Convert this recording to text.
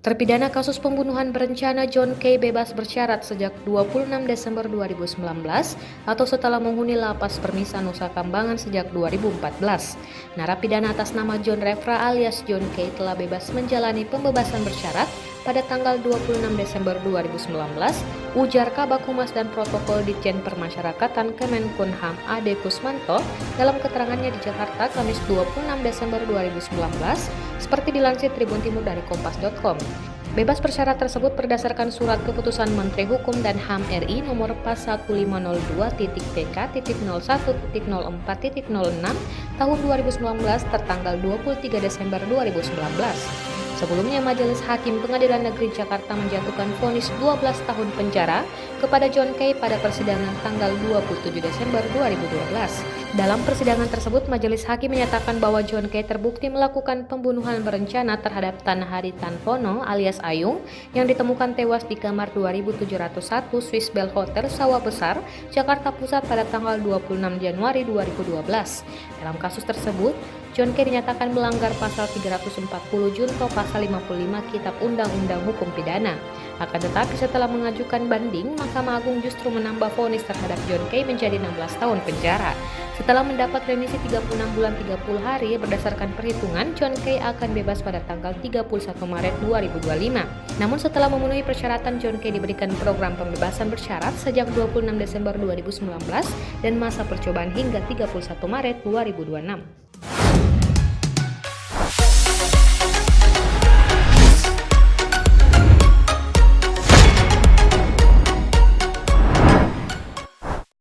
Terpidana kasus pembunuhan berencana John Kay bebas bersyarat sejak 26 Desember 2019 atau setelah menghuni lapas Permisa Nusa Kambangan sejak 2014. Narapidana atas nama John Refra alias John Kay telah bebas menjalani pembebasan bersyarat pada tanggal 26 Desember 2019, ujar Kabag Humas dan Protokol Ditjen Permasyarakatan Kemenkumham Ade Kusmanto dalam keterangannya di Jakarta Kamis 26 Desember 2019, seperti dilansir Tribun Timur dari Kompas.com. Bebas bersyarat tersebut berdasarkan surat keputusan Menteri Hukum dan HAM RI nomor PAS 1502.PK.01.04.06 tahun 2019 tertanggal 23 Desember 2019. Sebelumnya, Majelis Hakim Pengadilan Negeri Jakarta menjatuhkan vonis 12 tahun penjara kepada John Kay pada persidangan tanggal 27 Desember 2012. Dalam persidangan tersebut, Majelis Hakim menyatakan bahwa John Kay terbukti melakukan pembunuhan berencana terhadap Tan Hari Tanpono alias Ayung yang ditemukan tewas di kamar 2701 Swiss Bell Hotel Sawah Besar, Jakarta Pusat pada tanggal 26 Januari 2012. Dalam kasus tersebut, John Kay dinyatakan melanggar pasal 340 junto pasal 55 Kitab Undang-Undang Hukum Pidana. Akan tetapi setelah mengajukan banding, Mahkamah Agung justru menambah vonis terhadap John Kay menjadi 16 tahun penjara. Setelah mendapat remisi 36 bulan 30 hari berdasarkan perhitungan, John Kay akan bebas pada tanggal 31 Maret 2025. Namun setelah memenuhi persyaratan, John Kay diberikan program pembebasan bersyarat sejak 26 Desember 2019 dan masa percobaan hingga 31 Maret 2026.